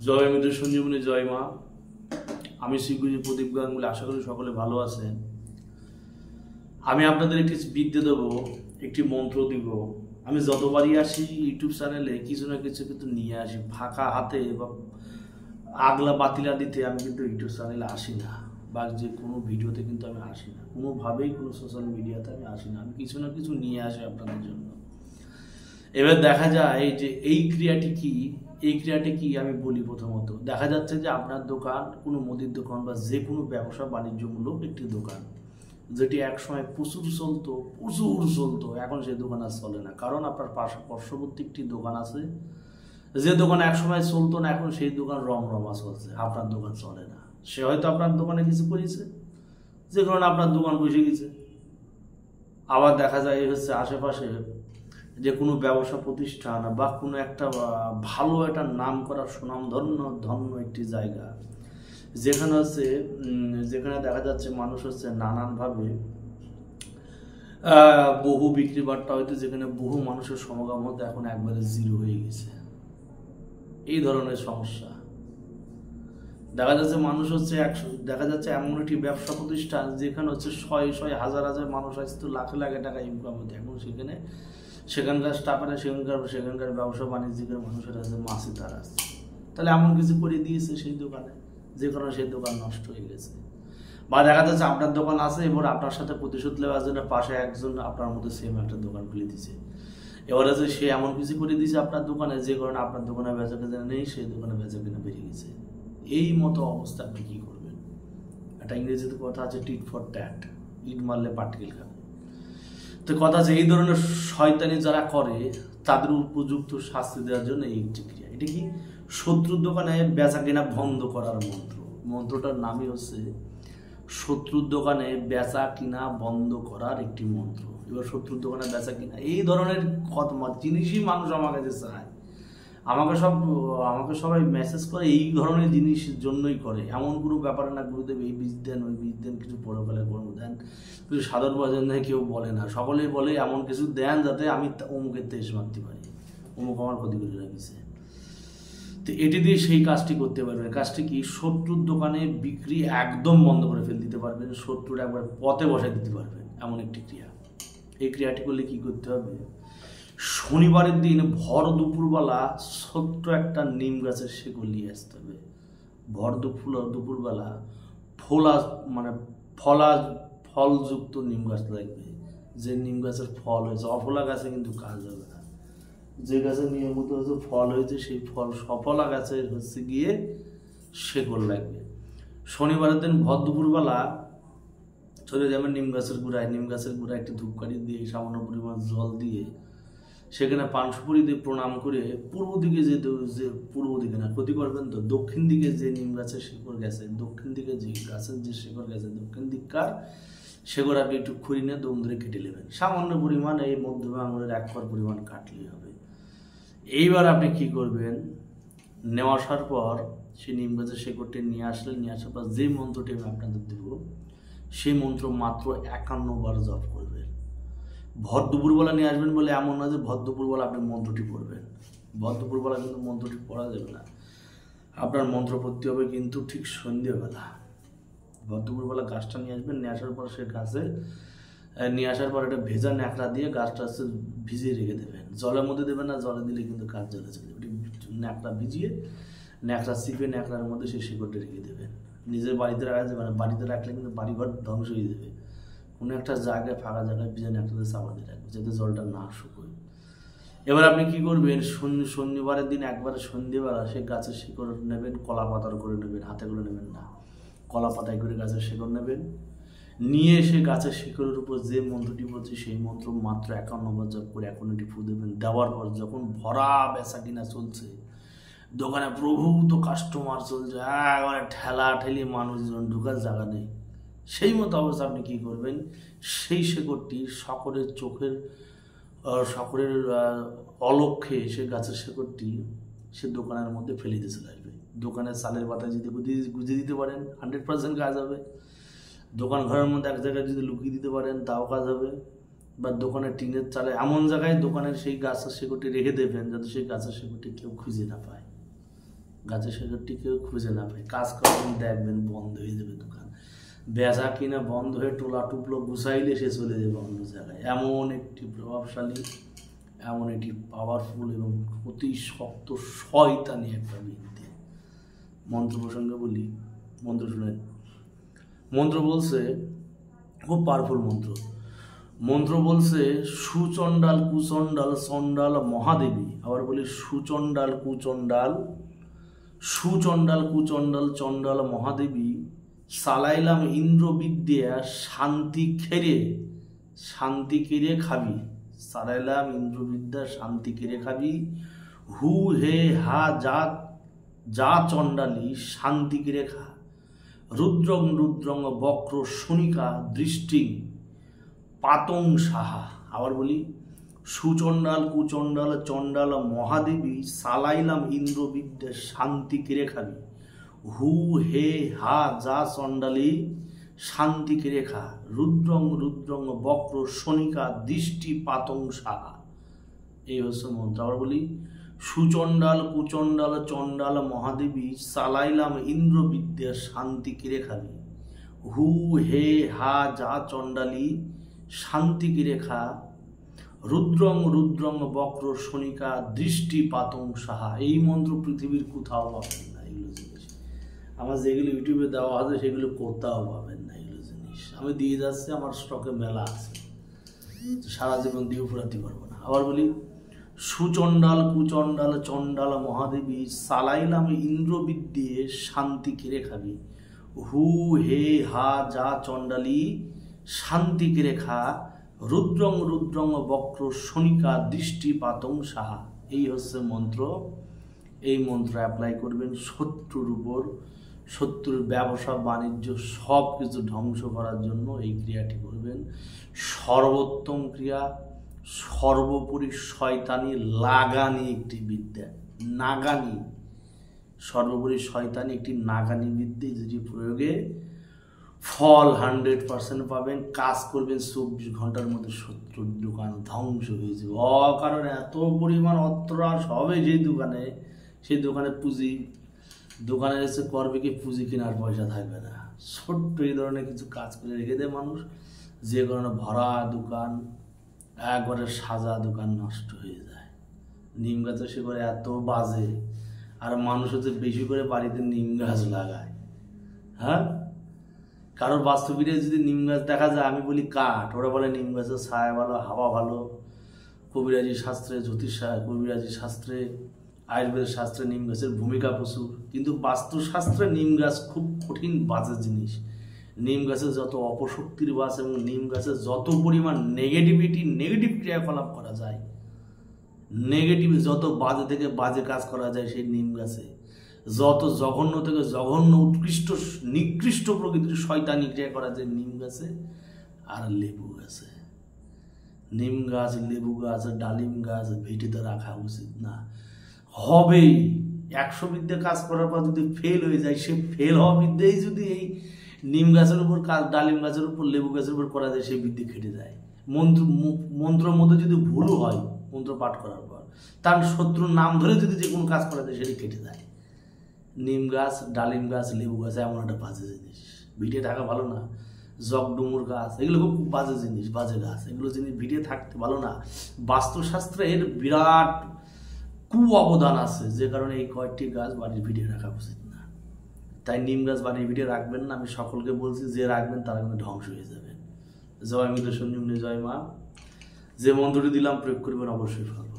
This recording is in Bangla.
জয় মৃত্যু সঞ্জীবনী, জয় মা। আমি শ্রীগুরু প্রদীপ গাঙ্গুলি। আশা করি সকলে ভালো আছেন। আমি আপনাদের একটি বিদ্যা দেবো, একটি মন্ত্র দিব। আমি যতবারই আসি ইউটিউব চ্যানেলে কিছু না কিছু কিন্তু নিয়ে আসি। ফাঁকা হাতে বা আগলা বাতিলা দিতে আমি কিন্তু ইউটিউব চ্যানেলে আসি না, বা যে কোনো ভিডিওতে কিন্তু আমি আসি না, কোনোভাবেই কোনো সোশ্যাল মিডিয়াতে আমি আসি না। আমি কিছু না কিছু নিয়ে আসি আপনাদের জন্য। এবার দেখা যায় যে এই ক্রিয়াটি কি আমি বলি। প্রথমত দেখা যাচ্ছে যে আপনার দোকান কোনো মুদির দোকান বা যে কোনো ব্যবসা বাণিজ্যমূলক একটি দোকান, যেটি একসময় প্রচুর চলতো, এখন সেই দোকান আর চলে না। কারণ আপনার পার্শ্ববর্তী একটি দোকান আছে, যে দোকান একসময় চলতো না, এখন সেই দোকান রমরমা চলছে, আপনার দোকান চলে না। সে হয়তো আপনার দোকানে কিছু করেছে, যে কারণে আপনার দোকান বসে গেছে। আবার দেখা যায় হচ্ছে আশেপাশে যে কোনো ব্যবসা প্রতিষ্ঠান বা কোনো একটা ভালো একটা নাম করা সুনামধন্য একটি জায়গা, যেখানে দেখা যাচ্ছে মানুষ হচ্ছে নানানভাবে বহু বিক্রি বাট্টা হইতে, যেখানে বহু মানুষের সমাগম হতে এখন একবারে জিরো হয়ে গেছে। এই ধরনের সমস্যা দেখা যাচ্ছে। মানুষ হচ্ছে দেখা যাচ্ছে এমন একটি ব্যবসা প্রতিষ্ঠান যেখানে হচ্ছে শয় হাজার মানুষ আসতো, লাখে টাকা ইনকাম হতো। এখন সেখানকার স্টাফেরা সেখানকার ব্যবসা বাণিজ্যিকের মানুষের কাছে মাসি তার আসছে। তাহলে এমন কিছু করে দিয়েছে সেই দোকানে, যে কারণে সেই দোকান নষ্ট হয়ে গেছে। বা দেখা যাচ্ছে আপনার দোকান আছে, এবার আপনার সাথে প্রতিশোধ নেওয়ার জন্য পাশে একজন আপনার মধ্যে সেম একটা দোকান খুলে দিচ্ছে। এবারে যে সে এমন কিছু করে দিয়েছে আপনার দোকানে, যে কারণে আপনার দোকানে বেচা কেনা নেই, সেই দোকানে বেচা কেনা বেড়ে গেছে। এই মতো অবস্থা আপনি কি করবেন? একটা ইংরেজিতে কথা আছে, টিট ফর ট্যাট, ইট মারলে পাটকেল খাবে। তো কথা আছে, এই ধরনের শয়তানি যারা করে তাদের উপযুক্ত শাস্তি দেওয়ার জন্য এই একটি ক্রিয়া। এটা কি? শত্রুর দোকানে বেচা কেনা বন্ধ করার মন্ত্র। মন্ত্রটার নামই হচ্ছে শত্রুর দোকানে বেচা কিনা বন্ধ করার একটি মন্ত্র। এবার শত্রুর দোকানে বেচা কিনা এই ধরনের জিনিসই মানুষ আমার কাছে চায়। আমাকে সবাই মেসেজ করে এই ধরনের জিনিসের জন্যই করে। এমন কোনো ব্যাপারে না গুরুদেব এই বীজ দেন, ওই বীজ দেন, কিছু পরকালে কর্ম দেন, কিছু সাধারণ বাজার নেই, কেউ বলে না। সকলেই বলে এমন কিছু দেন যাতে আমি অমুকের তেজ মারতে পারি, অমুক আমার ক্ষতি করে রাখিছে। তো এটি দিয়ে সেই কাজটি করতে পারবেন। কাজটি কি? শত্রুর দোকানে বিক্রি একদম বন্ধ করে ফেলে দিতে পারবেন, শত্রুর একবার পথে বসাই দিতে পারবেন, এমন একটি ক্রিয়া। এই ক্রিয়াটি করলে কি করতে হবে? শনিবারের দিন ভর দুপুরবেলা ছোট্ট একটা নিম গাছের শিকড় নিয়ে আসতে হবে। ভর দুপুরবেলা ফলযুক্ত নিম গাছ লাগবে। যে নিম গাছের ফল হয়েছে, অফলা গাছে কিন্তু কাজ হবে না। যে গাছের নিয়মিত হচ্ছে ফল হয়েছে, সেই ফল সফলা গাছের হচ্ছে গিয়ে শিকড় লাগবে। শনিবারের দিন ভর দুপুরবেলা চলে যাবেন নিম গাছের গোড়ায় একটি ধূপকাঠি দিয়ে, সামান্য পরিমাণ জল দিয়ে, সেখানে পান সুপুরি দিয়ে প্রণাম করে পূর্ব দিকে না ক্ষতি করবেন তো, দক্ষিণ দিকে যে নিম গাছের শিকড় গেছে, দক্ষিণ দিকে যে গাছের যে শিকড় গেছে, দক্ষিণ দিককার শিকড় আপনি একটু খুঁড়ি নিয়ে দম ধরে কেটে নেবেন। সামান্য পরিমাণ, এই মধ্যমা আঙুলের 1 কর পরিমাণ কাটলেই হবে। এইবার আপনি কি করবেন? নেওয়া আসার পর সেই নিম গাছের শিকড়টি নিয়ে আসার পর যে মন্ত্রটি আমি আপনাদের দেব, সেই মন্ত্র মাত্র 51 বার জপ করবেন। ভর দুপুরবেলা নিয়ে আসবেন বলে এমন না যে ভর দুপুরবেলা আপনি মন্ত্রটি পড়বেন। ভর দুপুরবেলা কিন্তু মন্ত্রটি পড়া যাবে না। আপনার মন্ত্র পড়তে হবে কিন্তু ঠিক সন্ধ্যেবেলা। ভর দুপুরবেলা গাছটা নিয়ে আসবেন, নিয়ে আসার পর সে গাছে একটা ভেজা ন্যাকড়া দিয়ে গাছটা হচ্ছে ভিজিয়ে রেখে দেবেন। জলের মধ্যে দেবেন না, জলে দিলে কিন্তু গাছ জ্বলে চলে যাবে। ন্যাকড়া ভিজিয়ে, ন্যাকড়া চিপে ন্যাকড়ার মধ্যে সেই শিকড়টা রেখে দেবেন। নিজের বাড়িতে রাখা যাবে না, বাড়িতে রাখলে কিন্তু বাড়িঘর ধ্বংস হয়ে যাবে। কোনো একটা জায়গায়, ফাঁকা জায়গায় ভিজে ন্যাকড়াতে চাপা দিয়ে রাখবে, যাতে জলটা না শুকোয়। এবার আপনি কি করবেন? শনিবারের দিন একবারে সন্ধ্যেবেলা সেই গাছের শিকড় নেবেন, কলা পাতার করে নেবেন, হাতে করে নেবেন না, কলা পাতায় করে গাছের শিকড় নেবেন। নিয়ে এসে গাছের শিকড়ের উপর যে মন্ত্রটি বলছে সেই মন্ত্র মাত্র 51 বার জপ করে 51টি ফু দেবেন। দেওয়ার পর যখন ভরা বেচা কিনা চলছে, দোকানে প্রভূত কাস্টমার চলছে, একবারে ঠেলা ঠেলি মানুষজন ঢুকার জায়গা নেই, সেই মতো অবস্থা আপনি কী করবেন? সেই শিকড়টি সকলের অলক্ষ্যে সে গাছের শিকড়টি সে দোকানের মধ্যে ফেলে দিয়ে চলে আসবে। দোকানের চালের পাতায় যদি গুঁজে দিতে পারেন 100% কাজ হবে। দোকান ঘরের মধ্যে এক জায়গায় যদি লুকিয়ে দিতে পারেন তাও কাজ হবে। বা দোকানের টিনের চালে এমন জায়গায় দোকানের সেই গাছের শিকড়টি রেখে দেবেন যাতে সেই গাছের শিকড়টি কেউ খুঁজে না পায়। গাছের শেকড়টি কেউ খুঁজে না পায়, কাজ করবেন দেখবেন বন্ধ হয়ে যাবে দোকান, বেচা কিনা বন্ধ হয়ে টোলা টুপলো গুছাইলে সে চলে যাবে অন্য জায়গায়। এমন একটি প্রভাবশালী, এমন একটি পাওয়ারফুল এবং অতি শক্ত শয়তানি একটা বিদ্যে। মন্ত্র প্রসঙ্গে বলি, মন্ত্র শুনেন। মন্ত্র বলছে, খুব পাওয়ারফুল মন্ত্র। মন্ত্র বলছে সুচণ্ডাল কুচণ্ডাল চণ্ডাল মহাদেবী। আবার বলি সুচণ্ডাল কুচণ্ডাল, সুচণ্ডাল কুচণ্ডাল চণ্ডাল মহাদেবী, চালাইলাম ইন্দ্রবিদ্যা শান্তি খেরে, শান্তি কেড়ে খাবি। চালাইলাম ইন্দ্রবিদ্যা শান্তি কেড়ে খাবি। হু হে হা যা যা চণ্ডালী শান্তি কেড়ে খা। রুদ্রং রুদ্রং বক্র শনিকা দৃষ্টি পাতং সাহা। আবার বলি সুচণ্ডাল কুচণ্ডাল চণ্ডাল মহাদেবী, চালাইলাম ইন্দ্রবিদ্যা শান্তি কেড়ে খাবি। হু হে হা যা চণ্ডালী শান্তি কেড়ে খা। রুদ্রং রুদ্রং বক্র শনিকা দৃষ্টি পাতং সাহা। এই হচ্ছে মন্ত্র। আবার বলি সুচণ্ডাল কুচণ্ডাল চণ্ডাল মহাদেবী, চালাইলাম ইন্দ্রবিদ্যা শান্তি কেড়ে খাবি। হু হে হা যা চণ্ডালী শান্তি কেড়ে খা। রুদ্রং রুদ্রং বক্র শনিকা দৃষ্টি পাতং সাহা। এই মন্ত্র পৃথিবীর কোথাও পাবেন না। এগুলো জিনিস আমার যেগুলো ইউটিউবে দেওয়া আছে সেগুলো কোথাও পাবেন না। এগুলো জিনিস আমি দিয়ে যাচ্ছি, আমার স্টকে মেলা আছে, সারা জীবন দিয়ে ফুরাতে পারবো না। আবার বলি সুচণ্ডাল কুচণ্ডাল চণ্ডাল মহাদেবী, চালাইলাম ইন্দ্রবিদ্যে শান্তি কেড়ে খাবি। হু হে হা যা চণ্ডালী শান্তি কেড়ে খা। রুদ্রং রুদ্রং বক্র শনিকা দৃষ্টি পাতং সাহা। এই হচ্ছে মন্ত্র। এই মন্ত্র অ্যাপ্লাই করবেন শত্রুর উপর, শত্রুর ব্যবসা বাণিজ্য সব কিছু ধ্বংস করার জন্য এই ক্রিয়াটি করবেন। সর্বোত্তম ক্রিয়া, সর্বোপরি শয়তানি লাগানি একটি বিদ্যা, নাগানি। সর্বোপরি শয়তানি একটি নাগানি বিদ্যা, যেটি প্রয়োগে ফল 100% পাবেন। কাজ করবেন 24 ঘন্টার মধ্যে শত্রুর দোকান ধ্বংস হয়ে যাবে। কারণ এত পরিমাণ অত্রাস হবে যেই দোকানে, সেই দোকানে পুঁজি, দোকানে এসে করবে কি পুঁজি কেনার পয়সা থাকবে না। ছোট্ট এই ধরনের কিছু কাজ করে রেখে দেয় মানুষ, যে কারণে ভরা দোকান, একবারে সাজা দোকান নষ্ট হয়ে যায়। নিম গাছে সে করে এত বাজে, আর মানুষ হচ্ছে বেশি করে বাড়িতে নিম গাছ লাগায়। হ্যাঁ, কারোর বাস্তবিকে যদি নিম গাছ দেখা যায়, আমি বলি কাঠ, ওরা বলে নিম গাছের ছায়া ভালো, হাওয়া ভালো। কবিরাজি শাস্ত্রে, জ্যোতিষ কবিরাজি শাস্ত্রে, আয়ুর্বেদ শাস্ত্রে নিম গাছের ভূমিকা প্রচুর, কিন্তু বাস্তুশাস্ত্রে নিম গাছ খুব কঠিন বাজে জিনিস। নিম গাছের যত অপশক্তির বাস এবং নিম গাছের যত পরিমাণ নেগেটিভ ক্রিয়াকলাপ করা যায়, নেগেটিভ যত বাজে থেকে বাজে কাজ করা যায় সেই নিম গাছে, যত জঘন্য থেকে জঘন্য উৎকৃষ্ট নিকৃষ্ট প্রকৃতির শয়তানি ক্রিয়া করা যায় নিম গাছে আর লেবু গাছে। নিম গাছ, লেবু গাছ, ডালিম গাছ ভিটিতে রাখা উচিত না। হবেই 100 বিদ্যা কাজ করার পর যদি ফেল হয়ে যায়, সে ফেল হওয়া বিদ্যাই যদি এই নিম গাছের উপর কাজ, ডালিম গাছের উপর, লেবু গাছের উপর করা যায়, সেই বিদ্যা খেটে যায়। মন্ত্রের মধ্যে যদি ভুলও হয় মন্ত্র পাঠ করার পর, তার শত্রুর নাম ধরে যদি যে কোনো কাজ করা যায় সেটি কেটে যায়। নিম গাছ, ডালিম গাছ, লেবু গাছ এমন একটা বাজে জিনিস, ভিটে থাকা ভালো না। জগডুমুর গাছ, এগুলো খুব বাজে জিনিস, বাজে গাছ, এগুলো জিনিস ভিটে থাকতে ভালো না। বাস্তুশাস্ত্রে এর বিরাট অবদান আছে, যে কারণে এই কয়েকটি গাছ বাড়ির ভিটে রাখা উচিত না। তাই নিম গাছ বাড়ির ভিটে রাখবেন না। আমি সকলকে বলছি, যে রাখবেন তারা কিন্তু ধ্বংস হয়ে যাবেন। জয় মৃত সঞ্জীবনী, জয় মা। যে মন্ত্রটি দিলাম প্রয়োগ করবেন, অবশ্যই ফল।